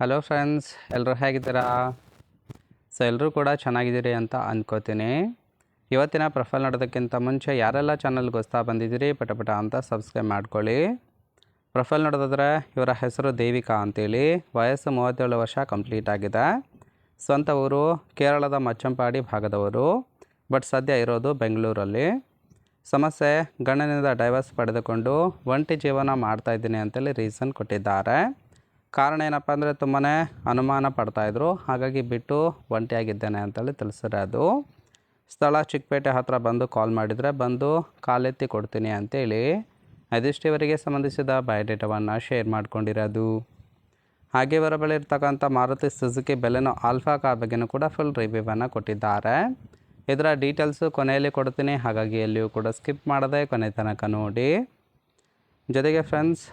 Hello friends, ಎಲ್ಲರೂ ಹೇಗಿದ್ದೀರಾ? ಎಲ್ಲರೂ ಕೂಡ ಚೆನ್ನಾಗಿದ್ದೀರಿ ಅಂತ ಅಂದ್ಕೋತೀನಿ. ಇವತ್ತಿನ ಪ್ರೊಫೈಲ್ ನೋಡೋದಕ್ಕಿಂತ ಮುಂಚೆ ಯಾರೆಲ್ಲ ಚಾನಲ್ಗೆ ಹೊಸ್ತಾ ಬಂದಿದ್ದೀರಿ ಪಟ ಅಂತ ಸಬ್ಸ್ಕ್ರೈಬ್ ಮಾಡ್ಕೊಳ್ಳಿ. ಪ್ರೊಫೈಲ್ ನೋಡೋದಾದ್ರೆ ಇವರ ಹೆಸರು ದೇವಿಕಾ ಅಂತೇಳಿ, ವಯಸ್ಸು 37 ವರ್ಷ ಕಂಪ್ಲೀಟ್ ಆಗಿದೆ. ಸ್ವಂತ ಊರು ಕೇರಳದ ಮಚ್ಚಂಪಾಡಿ ಭಾಗದವರು, ಬಟ್ ಸದ್ಯ ಇರೋದು ಬೆಂಗಳೂರಲ್ಲಿ. ಸಮಸ್ಯೆ, ಗಂಡನಿಂದ ಡೈವರ್ಸ್ ಪಡೆದುಕೊಂಡು ಒಂಟಿ ಜೀವನ ಮಾಡ್ತಾಯಿದ್ದೀನಿ ಅಂತೇಳಿ ರೀಸನ್ ಕೊಟ್ಟಿದ್ದಾರೆ. ಕಾರಣ ಏನಪ್ಪ ಅಂದರೆ ತುಂಬಾ ಅನುಮಾನ ಪಡ್ತಾಯಿದ್ರು, ಹಾಗಾಗಿ ಬಿಟ್ಟು ಒಂಟಿಯಾಗಿದ್ದೇನೆ ಅಂತೇಳಿ ತಿಳಿಸಿರೋದು. ಸ್ಥಳ ಚಿಕ್ಕಪೇಟೆ ಹತ್ತಿರ ಬಂದು ಕಾಲ್ ಮಾಡಿದರೆ ಬಂದು ಕಾಲೆತ್ತಿ ಕೊಡ್ತೀನಿ ಅಂತೇಳಿ ಇದಿಷ್ಟು ಇವರಿಗೆ ಸಂಬಂಧಿಸಿದ ಬಯೋಡೇಟಾವನ್ನು ಶೇರ್ ಮಾಡ್ಕೊಂಡಿರೋದು. ಹಾಗೆ ಇವರ ಬಳಿ ಇರ್ತಕ್ಕಂಥ ಮಾರುತಿ ಸುಜುಕಿ ಬೆಲೆನೋ ಆಲ್ಫಾ ಕಾರ್ ಬಗ್ಗೆಯೂ ಕೂಡ ಫುಲ್ ರಿವ್ಯೂವನ್ನು ಕೊಟ್ಟಿದ್ದಾರೆ. ಇದರ ಡೀಟೇಲ್ಸು ಕೊನೆಯಲ್ಲಿ ಕೊಡ್ತೀನಿ, ಹಾಗಾಗಿ ಎಲ್ಲಿಯೂ ಕೂಡ ಸ್ಕಿಪ್ ಮಾಡದೆ ಕೊನೆ ತನಕ ನೋಡಿ. ಜೊತೆಗೆ ಫ್ರೆಂಡ್ಸ್,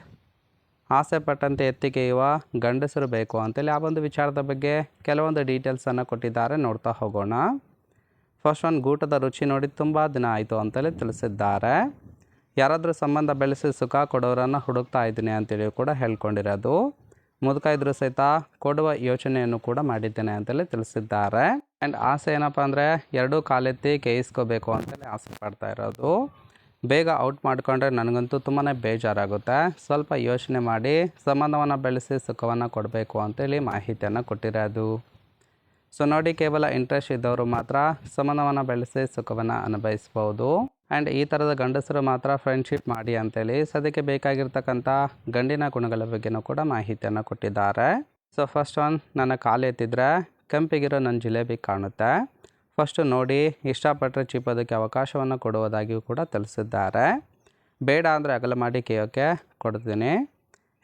ಆಸೆ ಪಟ್ಟಂತೆ ಎತ್ತಿಗೆಯುವ ಗಂಡಸರು ಬೇಕು ಅಂತೇಳಿ ಆ ಒಂದು ವಿಚಾರದ ಬಗ್ಗೆ ಕೆಲವೊಂದು ಡೀಟೇಲ್ಸನ್ನು ಕೊಟ್ಟಿದ್ದಾರೆ, ನೋಡ್ತಾ ಹೋಗೋಣ. ಫಸ್ಟ್ ಒಂದು ಗೂಟದ ರುಚಿ ನೋಡಿ ತುಂಬ ದಿನ ಆಯಿತು ಅಂತೇಳಿ ತಿಳಿಸಿದ್ದಾರೆ. ಯಾರಾದರೂ ಸಂಬಂಧ ಬೆಳೆಸಿ ಸುಖ ಕೊಡೋರನ್ನು ಹುಡುಕ್ತಾ ಇದ್ದೀನಿ ಅಂತೇಳಿ ಕೂಡ ಹೇಳ್ಕೊಂಡಿರೋದು. ಮುದುಕ ಇದ್ರೂ ಸಹಿತ ಕೊಡುವ ಯೋಚನೆಯನ್ನು ಕೂಡ ಮಾಡಿದ್ದೇನೆ ಅಂತೇಳಿ ತಿಳಿಸಿದ್ದಾರೆ. ಆ್ಯಂಡ್ ಆಸೆ ಏನಪ್ಪ ಅಂದರೆ ಎರಡೂ ಕಾಲೆತ್ತಿ ಕೇಯಿಸ್ಕೋಬೇಕು ಅಂತೇಳಿ ಆಸೆ ಪಡ್ತಾ ಇರೋದು. ಬೇಗ ಔಟ್ ಮಾಡಿಕೊಂಡ್ರೆ ನನಗಂತೂ ತುಂಬಾ ಬೇಜಾರಾಗುತ್ತೆ. ಸ್ವಲ್ಪ ಯೋಚನೆ ಮಾಡಿ ಸಂಬಂಧವನ್ನು ಬೆಳೆಸಿ ಸುಖವನ್ನು ಕೊಡಬೇಕು ಅಂತೇಳಿ ಮಾಹಿತಿಯನ್ನು ಕೊಟ್ಟಿರೋದು. ಸೊ ನೋಡಿ, ಕೇವಲ ಇಂಟ್ರೆಸ್ಟ್ ಇದ್ದವರು ಮಾತ್ರ ಸಂಬಂಧವನ್ನು ಬೆಳೆಸಿ ಸುಖವನ್ನು ಅನುಭವಿಸ್ಬೋದು. ಆ್ಯಂಡ್ ಈ ಥರದ ಗಂಡಸರು ಮಾತ್ರ ಫ್ರೆಂಡ್ಶಿಪ್ ಮಾಡಿ ಅಂತೇಳಿ ಸದ್ಯಕ್ಕೆ ಬೇಕಾಗಿರ್ತಕ್ಕಂಥ ಗಂಡಿನ ಗುಣಗಳ ಬಗ್ಗೆನೂ ಕೂಡ ಮಾಹಿತಿಯನ್ನು ಕೊಟ್ಟಿದ್ದಾರೆ. ಸೊ ಫಸ್ಟ್ ಒನ್, ನನ್ನ ಕಾಲು ಎತ್ತಿದ್ರೆ ಕೆಂಪಿಗಿರೋ ನನ್ನ ಜಿಲೇಬಿ ಕಾಣುತ್ತೆ. ಫಸ್ಟು ನೋಡಿ, ಇಷ್ಟಪಟ್ಟರೆ ಚಿಪ್ಪೋದಕ್ಕೆ ಅವಕಾಶವನ್ನು ಕೊಡುವುದಾಗಿಯೂ ಕೂಡ ತಿಳಿಸಿದ್ದಾರೆ. ಬೇಡ ಅಂದರೆ ಅಗಲ ಮಾಡಿ ಕೇಯೋಕ್ಕೆ ಕೊಡ್ತೀನಿ.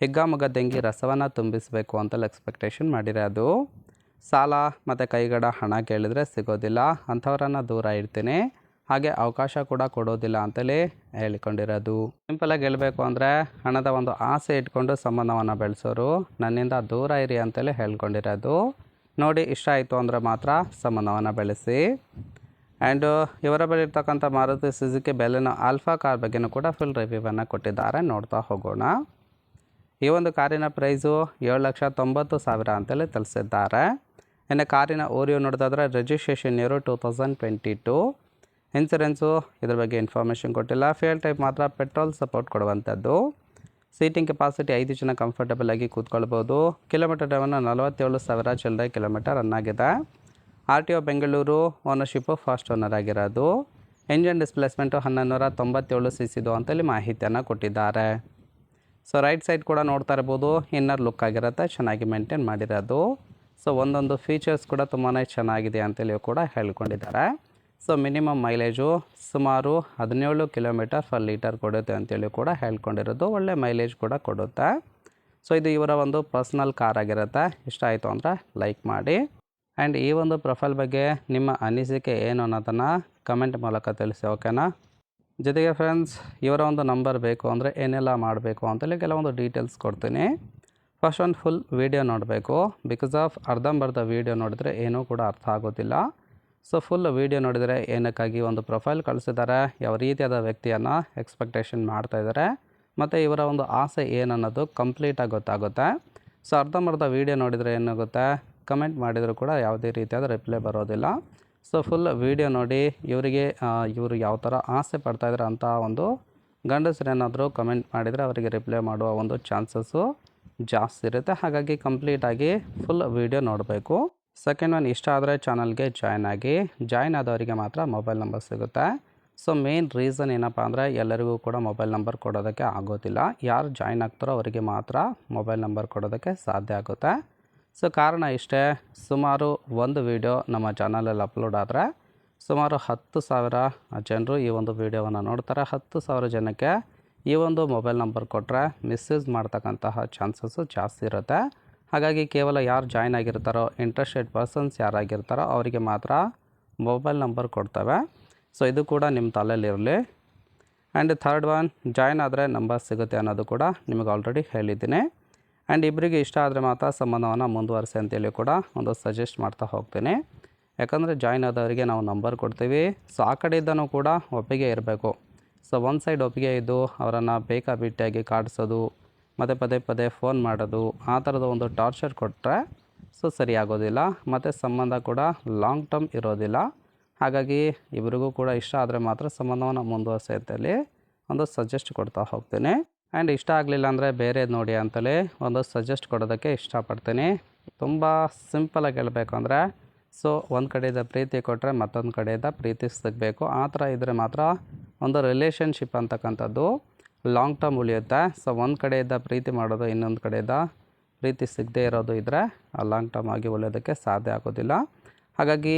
ಹಿಗ್ಗಾಮುಗ್ಗದಂಗಿ ರಸವನ್ನು ತುಂಬಿಸಬೇಕು ಅಂತೇಳಿ ಎಕ್ಸ್ಪೆಕ್ಟೇಷನ್ ಮಾಡಿರೋದು. ಸಾಲ ಮತ್ತು ಕೈಗಡ ಹಣ ಕೇಳಿದರೆ ಸಿಗೋದಿಲ್ಲ, ಅಂಥವರನ್ನು ದೂರ ಇಡ್ತೀನಿ. ಹಾಗೆ ಅವಕಾಶ ಕೂಡ ಕೊಡೋದಿಲ್ಲ ಅಂತೇಳಿ ಹೇಳಿಕೊಂಡಿರೋದು. ಸಿಂಪಲಾಗಿ ಹೇಳಬೇಕು ಅಂದರೆ ಹಣದ ಒಂದು ಆಸೆ ಇಟ್ಕೊಂಡು ಸಂಬಂಧವನ್ನು ಬೆಳೆಸೋರು ನನ್ನಿಂದ ದೂರ ಇರಿ ಅಂತೇಳಿ ಹೇಳ್ಕೊಂಡಿರೋದು. ನೋಡಿ, ಇಷ್ಟ ಆಯಿತು ಅಂದರೆ ಮಾತ್ರ ಸಂಬಂಧವನ್ನು ಬೆಳೆಸಿ. ಆ್ಯಂಡು ಇವರ ಬಳಿ ಇರ್ತಕ್ಕಂಥ ಮಾರುತಿ ಸುಜುಕಿ ಬೆಲೆನೋ ಆಲ್ಫಾ ಕಾರ್ ಬಗ್ಗೆಯೂ ಕೂಡ ಫುಲ್ ರಿವ್ಯೂವನ್ನು ಕೊಟ್ಟಿದ್ದಾರೆ, ನೋಡ್ತಾ ಹೋಗೋಣ. ಈ ಒಂದು ಕಾರಿನ ಪ್ರೈಸು 7,90,000 ಅಂತೇಳಿ ತಿಳಿಸಿದ್ದಾರೆ. ಇನ್ನು ಕಾರಿನ ಓರಿಯೋ ನೋಡೋದಾದ್ರೆ ರಿಜಿಸ್ಟ್ರೇಷನ್ ಇಯರು 2022. ಇನ್ಸೂರೆನ್ಸು ಇದ್ರ ಬಗ್ಗೆ ಇನ್ಫಾರ್ಮೇಷನ್ ಕೊಟ್ಟಿಲ್ಲ. ಫ್ಯೂಯಲ್ ಟೈಪ್ ಮಾತ್ರ ಪೆಟ್ರೋಲ್ ಸಪೋರ್ಟ್ ಕೊಡುವಂಥದ್ದು. ಸೀಟಿಂಗ್ ಕೆಪಾಸಿಟಿ 5 ಜನ ಕಂಫರ್ಟಬಲ್ ಆಗಿ ಕೂತ್ಕೊಳ್ಬೋದು. ಕಿಲೋಮೀಟರ್ ಡ್ರೈವನ್ನು 47,000 ಚಿಲ್ಲರೆ ಕಿಲೋಮೀಟರ್ ರನ್ ಆಗಿದೆ. RTO Bengaluru, ownership first owner ಆಗಿರೋದು. ಇಂಜನ್ ಡಿಸ್ಪ್ಲೇಸ್ಮೆಂಟು 1197 cc ಅಂತೇಳಿ ಮಾಹಿತಿಯನ್ನು ಕೊಟ್ಟಿದ್ದಾರೆ. ಸೊ ರೈಟ್ ಸೈಡ್ ಕೂಡ ನೋಡ್ತಾ ಇರ್ಬೋದು, ಇನ್ನರ್ ಲುಕ್ ಆಗಿರುತ್ತೆ, ಚೆನ್ನಾಗಿ ಮೇಂಟೈನ್ ಮಾಡಿರೋದು. ಸೊ ಒಂದೊಂದು ಫೀಚರ್ಸ್ ಕೂಡ ತುಂಬಾ ಚೆನ್ನಾಗಿದೆ ಅಂತೇಳಿ ಕೂಡ ಹೇಳ್ಕೊಂಡಿದ್ದಾರೆ. ಸೊ ಮಿನಿಮಮ್ ಮೈಲೇಜು ಸುಮಾರು 17 km/ಲೀಟರ್ ಕೊಡುತ್ತೆ ಅಂತೇಳಿ ಕೂಡ ಹೇಳ್ಕೊಂಡಿರೋದು. ಒಳ್ಳೆ ಮೈಲೇಜ್ ಕೂಡ ಕೊಡುತ್ತೆ. ಸೊ ಇದು ಇವರ ಒಂದು ಪರ್ಸ್ನಲ್ ಕಾರ್ ಆಗಿರುತ್ತೆ. ಇಷ್ಟ ಆಯಿತು ಅಂದರೆ ಲೈಕ್ ಮಾಡಿ. ಆ್ಯಂಡ್ ಈ ಒಂದು ಪ್ರೊಫೈಲ್ ಬಗ್ಗೆ ನಿಮ್ಮ ಅನಿಸಿಕೆ ಏನು ಅನ್ನೋದನ್ನು ಕಮೆಂಟ್ ಮೂಲಕ ತಿಳಿಸಿ, ಓಕೆನಾ? ಜೊತೆಗೆ ಫ್ರೆಂಡ್ಸ್, ಇವರ ಒಂದು ನಂಬರ್ ಬೇಕು ಅಂದರೆ ಏನೆಲ್ಲ ಮಾಡಬೇಕು ಅಂತೇಳಿ ಕೆಲವೊಂದು ಡೀಟೇಲ್ಸ್ ಕೊಡ್ತೀನಿ. ಫಸ್ಟ್ ಒಂದು ಫುಲ್ ವೀಡಿಯೋ ನೋಡಬೇಕು. ಬಿಕಾಸ್ ಆಫ್ ಅರ್ಧಂಬರ್ಧ ವೀಡಿಯೋ ನೋಡಿದರೆ ಏನೂ ಕೂಡ ಅರ್ಥ ಆಗೋದಿಲ್ಲ. ಸೊ ಫುಲ್ ವೀಡಿಯೋ ನೋಡಿದರೆ ಏನಕ್ಕಾಗಿ ಒಂದು ಪ್ರೊಫೈಲ್ ಕಳಿಸಿದ್ದಾರೆ, ಯಾವ ರೀತಿಯಾದ ವ್ಯಕ್ತಿಯನ್ನು ಎಕ್ಸ್ಪೆಕ್ಟೇಷನ್ ಮಾಡ್ತಾಯಿದ್ದಾರೆ, ಮತ್ತು ಇವರ ಒಂದು ಆಸೆ ಏನನ್ನೋದು ಕಂಪ್ಲೀಟಾಗಿ ಗೊತ್ತಾಗುತ್ತೆ. ಸೊ ಅರ್ಧಂಬರ್ಧ ವೀಡಿಯೋ ನೋಡಿದರೆ ಏನಾಗುತ್ತೆ, ಕಮೆಂಟ್ ಮಾಡಿದರೂ ಕೂಡ ಯಾವುದೇ ರೀತಿಯಾದ ರಿಪ್ಲೈ ಬರೋದಿಲ್ಲ. ಸೊ ಫುಲ್ ವೀಡಿಯೋ ನೋಡಿ ಇವರು ಯಾವ ಥರ ಆಸೆ ಪಡ್ತಾಯಿದ್ದಾರೆ ಅಂತ ಒಂದು ಗಂಡಸರೇನಾದರೂ ಕಮೆಂಟ್ ಮಾಡಿದರೆ ಅವರಿಗೆ ರಿಪ್ಲೈ ಮಾಡುವ ಒಂದು ಚಾನ್ಸಸ್ಸು ಜಾಸ್ತಿ ಇರುತ್ತೆ. ಹಾಗಾಗಿ ಕಂಪ್ಲೀಟಾಗಿ ಫುಲ್ ವೀಡಿಯೋ ನೋಡಬೇಕು. ಸೆಕೆಂಡ್ ಒನ್, ಇಷ್ಟ ಆದರೆ ಚಾನಲ್ಗೆ ಜಾಯ್ನ್ ಆಗಿ. ಜಾಯ್ನ್ ಆದವರಿಗೆ ಮಾತ್ರ ಮೊಬೈಲ್ ನಂಬರ್ ಸಿಗುತ್ತೆ. ಸೊ ಮೇನ್ ರೀಸನ್ ಏನಪ್ಪ ಅಂದರೆ ಎಲ್ಲರಿಗೂ ಕೂಡ ಮೊಬೈಲ್ ನಂಬರ್ ಕೊಡೋದಕ್ಕೆ ಆಗೋದಿಲ್ಲ. ಯಾರು ಜಾಯ್ನ್ ಆಗ್ತಾರೋ ಅವರಿಗೆ ಮಾತ್ರ ಮೊಬೈಲ್ ನಂಬರ್ ಕೊಡೋದಕ್ಕೆ ಸಾಧ್ಯ ಆಗುತ್ತೆ. ಸೊ ಕಾರಣ ಇಷ್ಟೇ, ಸುಮಾರು ಒಂದು ವೀಡಿಯೋ ನಮ್ಮ ಚಾನಲಲ್ಲಿ ಅಪ್ಲೋಡ್ ಆದರೆ ಸುಮಾರು 10,000 ಜನರು ಈ ಒಂದು ವೀಡಿಯೋವನ್ನು ನೋಡ್ತಾರೆ. 10,000 ಜನಕ್ಕೆ ಈ ಒಂದು ಮೊಬೈಲ್ ನಂಬರ್ ಕೊಟ್ಟರೆ ಮಿಸ್ಯೂಸ್ ಮಾಡ್ತಕ್ಕಂತಹ ಚಾನ್ಸಸ್ಸು ಜಾಸ್ತಿ ಇರುತ್ತೆ. ಹಾಗಾಗಿ ಕೇವಲ ಯಾರು ಜಾಯ್ನ್ ಆಗಿರ್ತಾರೋ, ಇಂಟ್ರೆಸ್ಟೆಡ್ ಪರ್ಸನ್ಸ್ ಯಾರಾಗಿರ್ತಾರೋ ಅವರಿಗೆ ಮಾತ್ರ ಮೊಬೈಲ್ ನಂಬರ್ ಕೊಡ್ತವೆ. ಸೊ ಇದು ಕೂಡ ನಿಮ್ಮ ತಲೆಯಲ್ಲಿರಲಿ. ಆ್ಯಂಡ್ ಥರ್ಡ್ ಒನ್, ಜಾಯ್ನ್ ಆದರೆ ನಂಬರ್ ಸಿಗುತ್ತೆ ಅನ್ನೋದು ಕೂಡ ನಿಮಗೆ ಆಲ್ರೆಡಿ ಹೇಳಿದ್ದೀನಿ. ಆ್ಯಂಡ್ ಇಬ್ಬರಿಗೆ ಇಷ್ಟ ಆದರೆ ಮಾತ್ರ ಸಂಬಂಧವನ್ನು ಮುಂದುವರಿಸಿ ಅಂತೇಳಿ ಕೂಡ ಒಂದು ಸಜೆಸ್ಟ್ ಮಾಡ್ತಾ ಹೋಗ್ತೀನಿ. ಯಾಕಂದರೆ ಜಾಯ್ನ್ ಆದವರಿಗೆ ನಾವು ನಂಬರ್ ಕೊಡ್ತೀವಿ. ಸೊ ಆ ಕಡೆಯಿಂದನೂ ಕೂಡ ಒಪ್ಪಿಗೆ ಇರಬೇಕು. ಸೊ ಒಂದು ಸೈಡ್ ಒಪ್ಪಿಗೆ ಇದ್ದು ಅವರನ್ನು ಬೇಕಾಬಿಟ್ಟಿಯಾಗಿ ಕಾಡಿಸೋದು, ಮತ್ತು ಪದೇ ಪದೇ ಫೋನ್ ಮಾಡೋದು ಆ ಥರದ ಒಂದು ಟಾರ್ಚರ್ ಕೊಟ್ಟರೆ ಸೊ ಸರಿ ಆಗೋದಿಲ್ಲ, ಮತ್ತು ಸಂಬಂಧ ಕೂಡ ಲಾಂಗ್ ಟರ್ಮ್ ಇರೋದಿಲ್ಲ. ಹಾಗಾಗಿ ಇಬ್ಬರಿಗೂ ಕೂಡ ಇಷ್ಟ ಆದರೆ ಮಾತ್ರ ಸಂಬಂಧವನ್ನು ಮುಂದುವರಿಸೋದ್ರಲ್ಲಿ ಒಂದು ಸಜೆಸ್ಟ್ ಕೊಡ್ತಾ ಹೋಗ್ತೀನಿ. ಆ್ಯಂಡ್ ಇಷ್ಟ ಆಗಲಿಲ್ಲ ಅಂದರೆ ಬೇರೆ ನೋಡಿ ಅಂತಲೇ ಒಂದು ಸಜೆಸ್ಟ್ ಕೊಡೋದಕ್ಕೆ ಇಷ್ಟಪಡ್ತೀನಿ. ತುಂಬ ಸಿಂಪಲಾಗಿ ಹೇಳಬೇಕು ಅಂದರೆ ಸೊ ಒಂದು ಕಡೆಯಿಂದ ಪ್ರೀತಿ ಕೊಟ್ಟರೆ ಮತ್ತೊಂದು ಕಡೆಯಿಂದ ಪ್ರೀತಿ ಸಿಗಬೇಕು. ಆ ಥರ ಇದ್ದರೆ ಮಾತ್ರ ಒಂದು ರಿಲೇಷನ್ಶಿಪ್ ಅಂತಕ್ಕಂಥದ್ದು ಲಾಂಗ್ ಟರ್ಮ್ ಉಳಿಯುತ್ತೆ. ಸೊ ಒಂದು ಕಡೆಯಿಂದ ಪ್ರೀತಿ ಮಾಡೋದು, ಇನ್ನೊಂದು ಕಡೆಯಿಂದ ಪ್ರೀತಿ ಸಿಗದೇ ಇರೋದು ಇದ್ದರೆ ಲಾಂಗ್ ಟರ್ಮ್ ಆಗಿ ಉಳಿಯೋದಕ್ಕೆ ಸಾಧ್ಯ ಆಗೋದಿಲ್ಲ. ಹಾಗಾಗಿ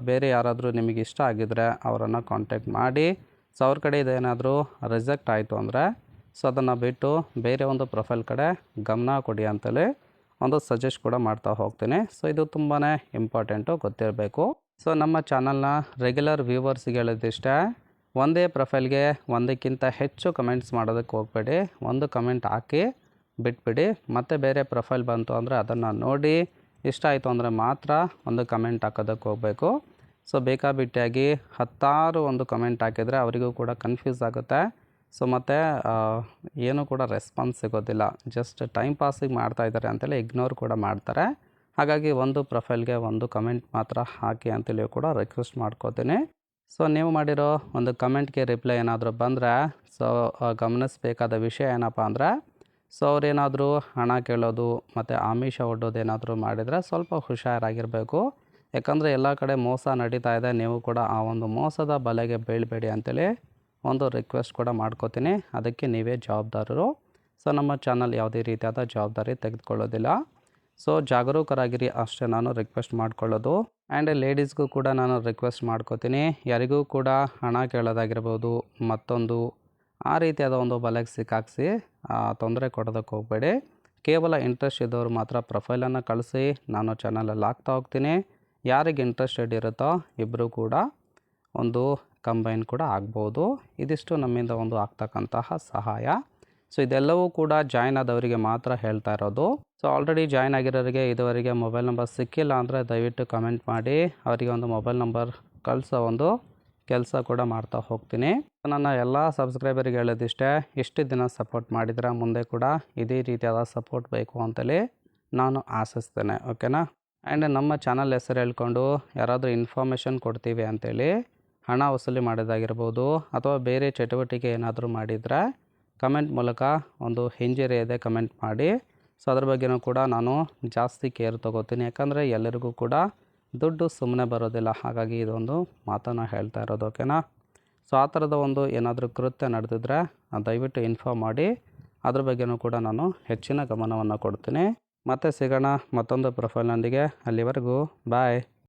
ಬೇರೆ ಯಾರಾದರೂ ನಿಮಗೆ ಇಷ್ಟ ಆಗಿದ್ದರೆ ಅವರನ್ನು ಕಾಂಟ್ಯಾಕ್ಟ್ ಮಾಡಿ. ಸೊ ಅವ್ರ ಕಡೆಯಿಂದ ಏನಾದರೂ ರಿಜೆಕ್ಟ್ ಆಯಿತು ಅಂದರೆ ಸೊ ಅದನ್ನು ಬಿಟ್ಟು ಬೇರೆ ಒಂದು ಪ್ರೊಫೈಲ್ ಕಡೆ ಗಮನ ಕೊಡಿ ಅಂತಲೇ ಒಂದು ಸಜೆಸ್ಟ್ ಕೂಡ ಮಾಡ್ತಾ ಹೋಗ್ತೀನಿ. ಸೊ ಇದು ತುಂಬಾ ಇಂಪಾರ್ಟೆಂಟು, ಗೊತ್ತಿರಬೇಕು. ಸೊ ನಮ್ಮ ಚಾನಲ್ನ ರೆಗ್ಯುಲರ್ ವ್ಯೂವರ್ಸ್ಗೆ ಹೇಳೋದಿಷ್ಟೇ, ಒಂದೇ ಪ್ರೊಫೈಲ್ಗೆ ಒಂದಕ್ಕಿಂತ ಹೆಚ್ಚು ಕಮೆಂಟ್ಸ್ ಮಾಡೋದಕ್ಕೆ ಹೋಗಬೇಡಿ. ಒಂದು ಕಮೆಂಟ್ ಹಾಕಿ ಬಿಟ್ಬಿಡಿ. ಮತ್ತೆ ಬೇರೆ ಪ್ರೊಫೈಲ್ ಬಂತು ಅಂದರೆ ಅದನ್ನು ನೋಡಿ ಇಷ್ಟ ಆಯಿತು ಅಂದರೆ ಮಾತ್ರ ಒಂದು ಕಮೆಂಟ್ ಹಾಕೋದಕ್ಕೆ ಹೋಗಬೇಕು. ಸೊ ಬೇಕಾಬಿಟ್ಟಿಯಾಗಿ 10 ಒಂದು ಕಮೆಂಟ್ ಹಾಕಿದರೆ ಅವರಿಗೂ ಕೂಡ ಕನ್ಫ್ಯೂಸ್ ಆಗುತ್ತೆ. ಸೊ ಮತ್ತು ಏನೂ ಕೂಡ ರೆಸ್ಪಾನ್ಸ್ ಸಿಗೋದಿಲ್ಲ. ಜಸ್ಟ್ ಟೈಮ್ ಪಾಸಿಗೆ ಮಾಡ್ತಾಯಿದ್ದಾರೆ ಅಂತೇಳಿ ಇಗ್ನೋರ್ ಕೂಡ ಮಾಡ್ತಾರೆ. ಹಾಗಾಗಿ ಒಂದು ಪ್ರೊಫೈಲ್ಗೆ ಒಂದು ಕಮೆಂಟ್ ಮಾತ್ರ ಹಾಕಿ ಅಂತೇಳಿ ಕೂಡ ರಿಕ್ವೆಸ್ಟ್ ಮಾಡ್ಕೋತೀನಿ. ಸೊ ನೀವು ಮಾಡಿರೋ ಒಂದು ಕಮೆಂಟ್ಗೆ ರಿಪ್ಲೈ ಏನಾದರೂ ಬಂದರೆ ಸೊ ಗಮನಿಸಬೇಕಾದ ವಿಷಯ ಏನಪ್ಪ ಅಂದರೆ ಸೊ ಅವರೇನಾದರೂ ಹಣ ಕೇಳೋದು ಮತ್ತು ಆಮಿಷ ಒಡ್ಡೋದೇನಾದರೂ ಮಾಡಿದರೆ ಸ್ವಲ್ಪ ಹುಷಾರಾಗಿರಬೇಕು. ಯಾಕಂದರೆ ಎಲ್ಲ ಕಡೆ ಮೋಸ ನಡೀತಾ ಇದೆ, ನೀವು ಕೂಡ ಆ ಒಂದು ಮೋಸದ ಬಲೆಗೆ ಬೀಳಬೇಡಿ ಅಂತೇಳಿ ಒಂದು ರಿಕ್ವೆಸ್ಟ್ ಕೂಡ ಮಾಡ್ಕೋತೀನಿ. ಅದಕ್ಕೆ ನೀವೇ ಜವಾಬ್ದಾರರು. ಸೊ ನಮ್ಮ ಚಾನಲ್ ಯಾವುದೇ ರೀತಿಯಾದ ಜವಾಬ್ದಾರಿ ತೆಗೆದುಕೊಳ್ಳೋದಿಲ್ಲ. ಸೊ ಜಾಗರೂಕರಾಗಿರಿ ಅಷ್ಟೇ ನಾನು ರಿಕ್ವೆಸ್ಟ್ ಮಾಡ್ಕೊಳ್ಳೋದು. ಆ್ಯಂಡ್ ಲೇಡೀಸ್ಗೂ ಕೂಡ ನಾನು ರಿಕ್ವೆಸ್ಟ್ ಮಾಡ್ಕೋತೀನಿ, ಯಾರಿಗೂ ಕೂಡ ಹಣ ಕೇಳೋದಾಗಿರ್ಬೋದು ಮತ್ತೊಂದು ಆ ರೀತಿಯಾದ ಒಂದು ಬಲೆಗೆ ಸಿಕ್ಕಾಕ್ಸಿ ತೊಂದರೆ ಕೊಡೋದಕ್ಕೆ ಹೋಗಬೇಡಿ. ಕೇವಲ ಇಂಟ್ರೆಸ್ಟ್ ಇದ್ದವರು ಮಾತ್ರ ಪ್ರೊಫೈಲನ್ನು ಕಳಿಸಿ, ನಾನು ಚಾನಲಲ್ಲಿ ಹಾಕ್ತಾ ಹೋಗ್ತೀನಿ. ಯಾರಿಗೆ ಇಂಟ್ರೆಸ್ಟೆಡ್ ಇರುತ್ತೋ ಇಬ್ಬರು ಕೂಡ ಒಂದು ಕಂಬೈನ್ ಕೂಡ ಆಗ್ಬೋದು. ಇದಿಷ್ಟು ನಮ್ಮಿಂದ ಒಂದು ಆಗ್ತಕ್ಕಂತಹ ಸಹಾಯ. ಸೊ ಇದೆಲ್ಲವೂ ಕೂಡ ಜಾಯ್ನ್ ಆದವರಿಗೆ ಮಾತ್ರ ಹೇಳ್ತಾ ಇರೋದು. ಸೊ ಆಲ್ರೆಡಿ ಜಾಯ್ನ್ ಆಗಿರೋರಿಗೆ ಇದುವರೆಗೆ ಮೊಬೈಲ್ ನಂಬರ್ ಸಿಕ್ಕಿಲ್ಲ ಅಂದರೆ ದಯವಿಟ್ಟು ಕಮೆಂಟ್ ಮಾಡಿ ಅವರಿಗೆ ಒಂದು ಮೊಬೈಲ್ ನಂಬರ್ ಕಳಿಸೋ ಒಂದು ಕೆಲಸ ಕೂಡ ಮಾಡ್ತಾ ಹೋಗ್ತೀನಿ. ನನ್ನ ಎಲ್ಲ ಸಬ್ಸ್ಕ್ರೈಬರಿಗೆ ಹೇಳೋದಿಷ್ಟೇ, ಇಷ್ಟು ದಿನ ಸಪೋರ್ಟ್ ಮಾಡಿದ್ರೆ ಮುಂದೆ ಕೂಡ ಇದೇ ರೀತಿಯಾದ ಸಪೋರ್ಟ್ ಬೇಕು ಅಂತೇಳಿ ನಾನು ಆಶಿಸ್ತೇನೆ. ಓಕೆನಾ? ಆ್ಯಂಡ್ ನಮ್ಮ ಚಾನಲ್ ಹೆಸರು ಹೇಳ್ಕೊಂಡು ಯಾರಾದರೂ ಇನ್ಫಾರ್ಮೇಷನ್ ಕೊಡ್ತೀವಿ ಅಂತೇಳಿ ಹಣ ವಸೂಲಿ ಮಾಡೋದಾಗಿರ್ಬೋದು ಅಥವಾ ಬೇರೆ ಚಟುವಟಿಕೆ ಏನಾದರೂ ಮಾಡಿದರೆ ಕಮೆಂಟ್ ಮೂಲಕ ಒಂದು ಹಿಂಜರಿಯದೆ ಕಮೆಂಟ್ ಮಾಡಿ. ಸೊ ಅದ್ರ ಬಗ್ಗೆನೂ ಕೂಡ ನಾನು ಜಾಸ್ತಿ ಕೇರ್ ತೊಗೋತೀನಿ. ಯಾಕಂದರೆ ಎಲ್ಲರಿಗೂ ಕೂಡ ದುಡ್ಡು ಸುಮ್ಮನೆ ಬರೋದಿಲ್ಲ. ಹಾಗಾಗಿ ಇದೊಂದು ಮಾತನ್ನು ಹೇಳ್ತಾ ಇರೋದು. ಓಕೆನಾ? ಸೊ ಆ ಥರದ ಒಂದು ಏನಾದರೂ ಕೃತ್ಯ ನಡೆದಿದ್ರೆ ದಯವಿಟ್ಟು ಇನ್ಫಾರ್ಮ್ ಮಾಡಿ. ಅದ್ರ ಬಗ್ಗೆನೂ ಕೂಡ ನಾನು ಹೆಚ್ಚಿನ ಗಮನವನ್ನು ಕೊಡ್ತೀನಿ. ಮತ್ತೆ ಸಿಗೋಣ ಮತ್ತೊಂದು ಪ್ರೊಫೈಲ್ನೊಂದಿಗೆ. ಅಲ್ಲಿವರೆಗೂ ಬಾಯ್.